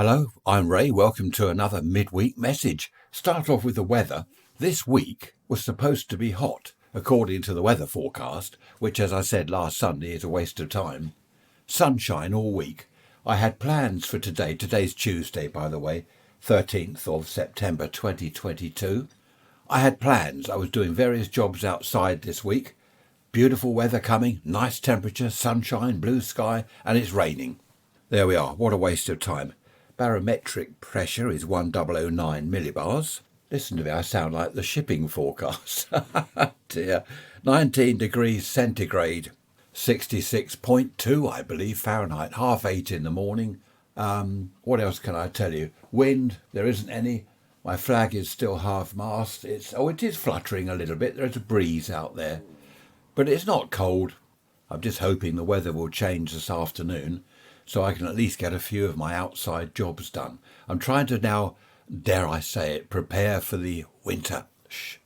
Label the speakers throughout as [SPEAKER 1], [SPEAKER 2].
[SPEAKER 1] Hello, I'm Ray. Welcome to another midweek message. Start off with the weather. This week was supposed to be hot, according to the weather forecast, which, as I said last Sunday, is a waste of time. Sunshine all week. I had plans for today. Today's Tuesday, by the way, 13th of September 2022. I had plans. I was doing various jobs outside this week. Beautiful weather coming, nice temperature, sunshine, blue sky, and it's raining. There we are. What a waste of time. Barometric pressure is 1009 millibars. Listen to me, I sound like the shipping forecast. Dear. 19 degrees centigrade, 66.2, I believe, Fahrenheit, 8:30 in the morning. What else can I tell you? Wind, there isn't any. My flag is still half-mast. It is fluttering a little bit. There's a breeze out there. But it's not cold. I'm just hoping the weather will change this afternoon, so I can at least get a few of my outside jobs done. I'm trying to now, dare I say it, prepare for the winter.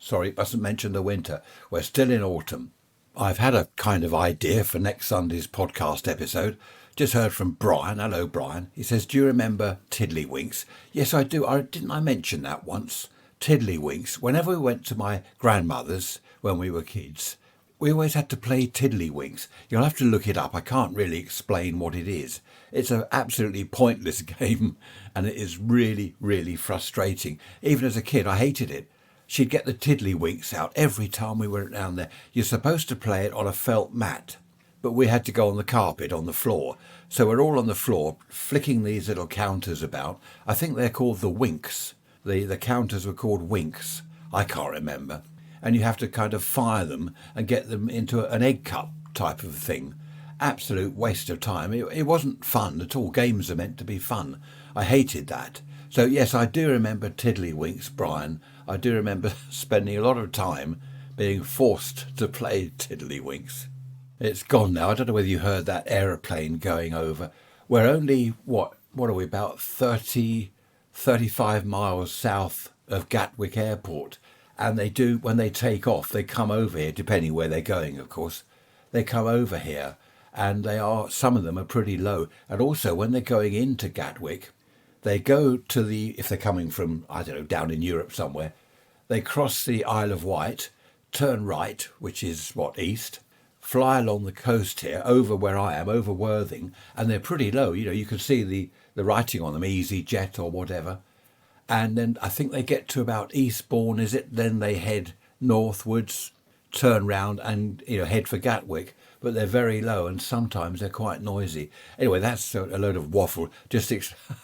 [SPEAKER 1] Mustn't mention the winter. We're still in autumn. I've had a kind of idea for next Sunday's podcast episode. Just heard from Brian. Hello, Brian. He says, do you remember Tiddlywinks? Yes, I do. Didn't I mention that once? Tiddlywinks. Whenever we went to my grandmother's when we were kids, we always had to play Tiddlywinks. You'll have to look it up. I can't really explain what it is. It's an absolutely pointless game, and it is really, really frustrating. Even as a kid, I hated it. She'd get the Tiddlywinks out every time we went down there. You're supposed to play it on a felt mat, but we had to go on the carpet, on the floor. So we're all on the floor, flicking these little counters about. I think they're called the winks. The counters were called winks. I can't remember. And you have to kind of fire them and get them into an egg cup type of thing. Absolute waste of time. It wasn't fun at all. Games are meant to be fun. I hated that. So yes, I do remember Tiddlywinks, Brian. I do remember spending a lot of time being forced to play Tiddlywinks. It's gone now. I don't know whether you heard that aeroplane going over. We're only, what are we, about 35 miles south of Gatwick Airport. And they do, when they take off, they come over here, depending where they're going, of course. They come over here, and some of them are pretty low. And also, when they're going into Gatwick, they go to if they're coming from, I don't know, down in Europe somewhere, they cross the Isle of Wight, turn right, which is, east, fly along the coast here, over where I am, over Worthing, and they're pretty low. You can see the writing on them, EasyJet or whatever. And then I think they get to about Eastbourne, is it? Then they head northwards, turn round and, head for Gatwick. But they're very low and sometimes they're quite noisy. Anyway, that's a load of waffle, just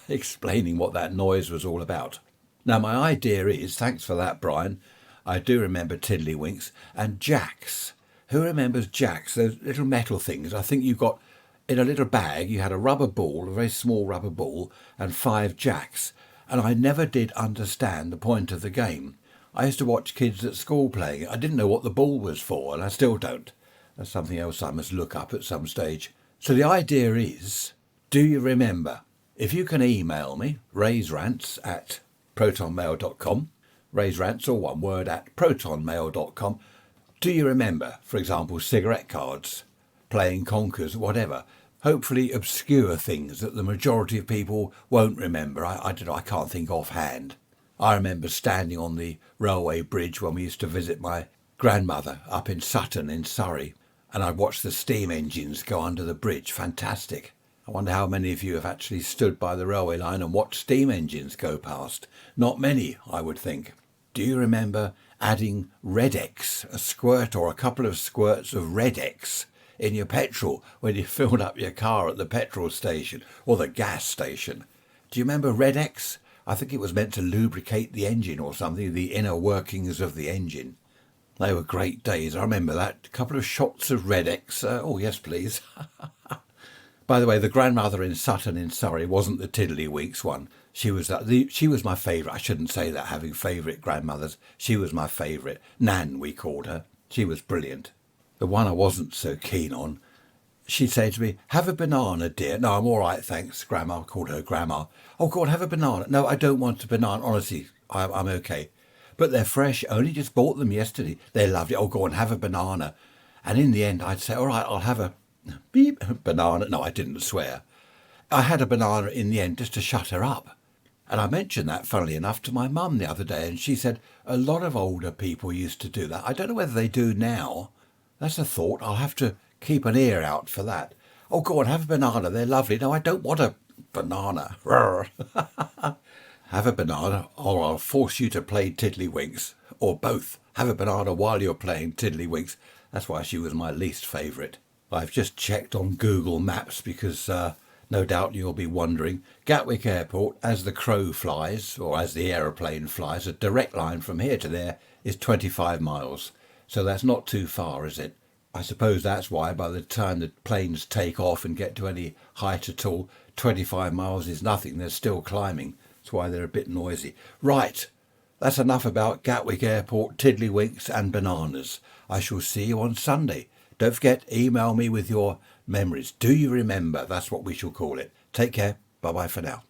[SPEAKER 1] explaining what that noise was all about. Now, my idea is, thanks for that, Brian, I do remember Tiddlywinks and jacks. Who remembers jacks? Those little metal things. I think you got, in a little bag, you had a rubber ball, a very small rubber ball, and 5 jacks. And I never did understand the point of the game. I used to watch kids at school playing it. I didn't know what the ball was for, and I still don't. That's something else I must look up at some stage. So the idea is, do you remember? If you can email me, raysrants@protonmail.com, raysrants, all one word, at protonmail.com. Do you remember, for example, cigarette cards, playing conkers, whatever? Hopefully obscure things that the majority of people won't remember. I don't know, I can't think offhand. I remember standing on the railway bridge when we used to visit my grandmother up in Sutton in Surrey, and I'd watch the steam engines go under the bridge. Fantastic. I wonder how many of you have actually stood by the railway line and watched steam engines go past. Not many, I would think. Do you remember adding Red-X, a squirt or a couple of squirts of Red-X in your petrol when you filled up your car at the petrol station or the gas station? Do you remember Red-X? I think it was meant to lubricate the engine or something, the inner workings of the engine. They were great days. I remember that. A couple of shots of Red-X. Oh, yes, please. By the way, the grandmother in Sutton in Surrey wasn't the Tiddlywinks one. She was my favourite. I shouldn't say that, having favourite grandmothers. She was my favourite. Nan, we called her. She was brilliant. The one I wasn't so keen on, she'd say to me, have a banana, dear. No, I'm all right, thanks, Grandma. I called her Grandma. Oh, God, have a banana. No, I don't want a banana. Honestly, I'm okay. But they're fresh. Only just bought them yesterday. They're lovely. Oh, go on, have a banana. And in the end, I'd say, all right, I'll have a beep banana. No, I didn't swear. I had a banana in the end just to shut her up. And I mentioned that, funnily enough, to my mum the other day, and she said a lot of older people used to do that. I don't know whether they do now. That's a thought. I'll have to keep an ear out for that. Oh, go on, have a banana. They're lovely. No, I don't want a banana. Have a banana, or I'll force you to play Tiddlywinks. Or both. Have a banana while you're playing Tiddlywinks. That's why she was my least favourite. I've just checked on Google Maps because no doubt you'll be wondering. Gatwick Airport, as the crow flies, or as the aeroplane flies, a direct line from here to there is 25 miles. So that's not too far, is it? I suppose that's why by the time the planes take off and get to any height at all, 25 miles is nothing. They're still climbing. That's why they're a bit noisy. Right, that's enough about Gatwick Airport, Tiddlywinks and bananas. I shall see you on Sunday. Don't forget, email me with your memories. Do you remember? That's what we shall call it. Take care. Bye-bye for now.